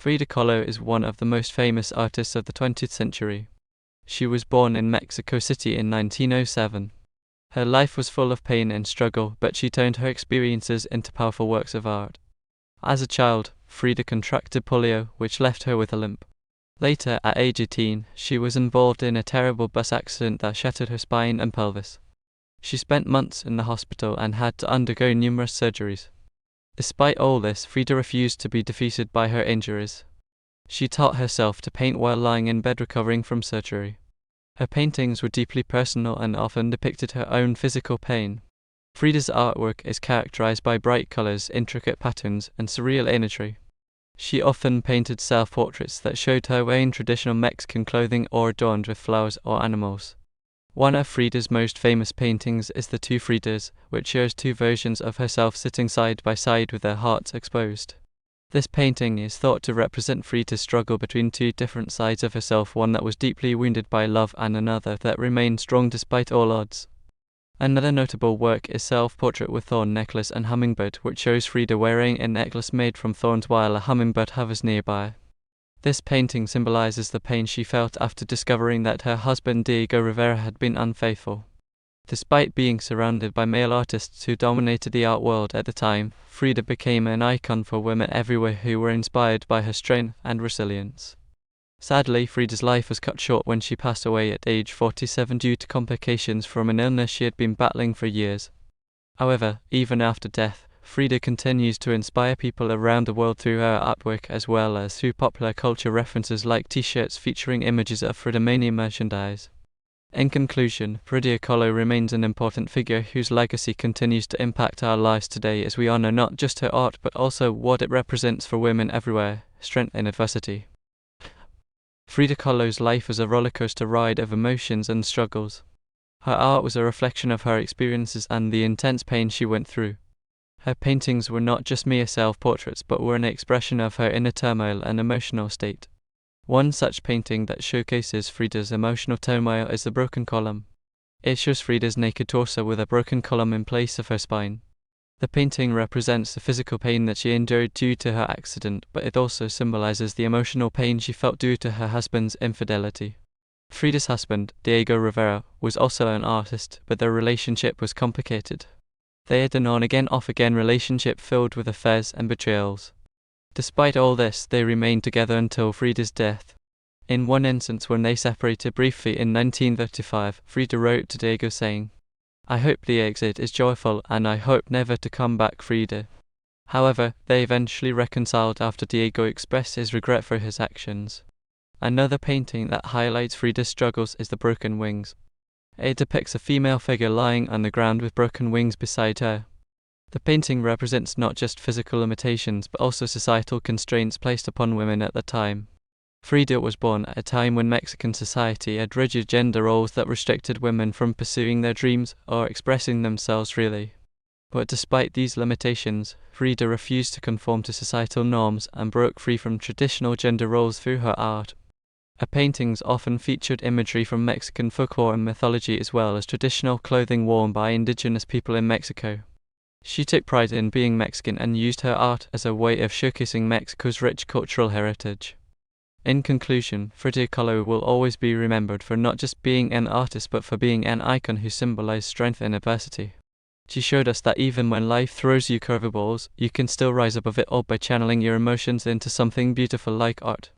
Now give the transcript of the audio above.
Frida Kahlo is one of the most famous artists of the 20th century. She was born in Mexico City in 1907. Her life was full of pain and struggle, but she turned her experiences into powerful works of art. As a child, Frida contracted polio, which left her with a limp. Later, at age 18, she was involved in a terrible bus accident that shattered her spine and pelvis. She spent months in the hospital and had to undergo numerous surgeries. Despite all this, Frida refused to be defeated by her injuries. She taught herself to paint while lying in bed recovering from surgery. Her paintings were deeply personal and often depicted her own physical pain. Frida's artwork is characterized by bright colors, intricate patterns, and surreal imagery. She often painted self-portraits that showed her wearing traditional Mexican clothing or adorned with flowers or animals. One of Frida's most famous paintings is The Two Fridas, which shows two versions of herself sitting side by side with their hearts exposed. This painting is thought to represent Frida's struggle between two different sides of herself, one that was deeply wounded by love and another that remained strong despite all odds. Another notable work is Self-Portrait with Thorn Necklace and Hummingbird, which shows Frida wearing a necklace made from thorns while a hummingbird hovers nearby. This painting symbolizes the pain she felt after discovering that her husband Diego Rivera had been unfaithful. Despite being surrounded by male artists who dominated the art world at the time, Frida became an icon for women everywhere who were inspired by her strength and resilience. Sadly, Frida's life was cut short when she passed away at age 47 due to complications from an illness she had been battling for years. However, even after death, Frida continues to inspire people around the world through her artwork as well as through popular culture references like t-shirts featuring images of Frida Mania merchandise. In conclusion, Frida Kahlo remains an important figure whose legacy continues to impact our lives today as we honor not just her art but also what it represents for women everywhere, strength in adversity. Frida Kahlo's life was a rollercoaster ride of emotions and struggles. Her art was a reflection of her experiences and the intense pain she went through. Her paintings were not just mere self-portraits but were an expression of her inner turmoil and emotional state. One such painting that showcases Frida's emotional turmoil is The Broken Column. It shows Frida's naked torso with a broken column in place of her spine. The painting represents the physical pain that she endured due to her accident, but it also symbolizes the emotional pain she felt due to her husband's infidelity. Frida's husband, Diego Rivera, was also an artist, but their relationship was complicated. They had an on-again, off-again relationship filled with affairs and betrayals. Despite all this, they remained together until Frida's death. In one instance, when they separated briefly in 1935, Frida wrote to Diego saying, "I hope the exit is joyful and I hope never to come back, Frida." However, they eventually reconciled after Diego expressed his regret for his actions. Another painting that highlights Frida's struggles is The Broken Wings. It depicts a female figure lying on the ground with broken wings beside her. The painting represents not just physical limitations but also societal constraints placed upon women at the time. Frida was born at a time when Mexican society had rigid gender roles that restricted women from pursuing their dreams or expressing themselves freely. But despite these limitations, Frida refused to conform to societal norms and broke free from traditional gender roles through her art. Her paintings often featured imagery from Mexican folklore and mythology as well as traditional clothing worn by indigenous people in Mexico. She took pride in being Mexican and used her art as a way of showcasing Mexico's rich cultural heritage. In conclusion, Frida Kahlo will always be remembered for not just being an artist but for being an icon who symbolized strength in adversity. She showed us that even when life throws you curveballs, you can still rise above it all by channeling your emotions into something beautiful like art.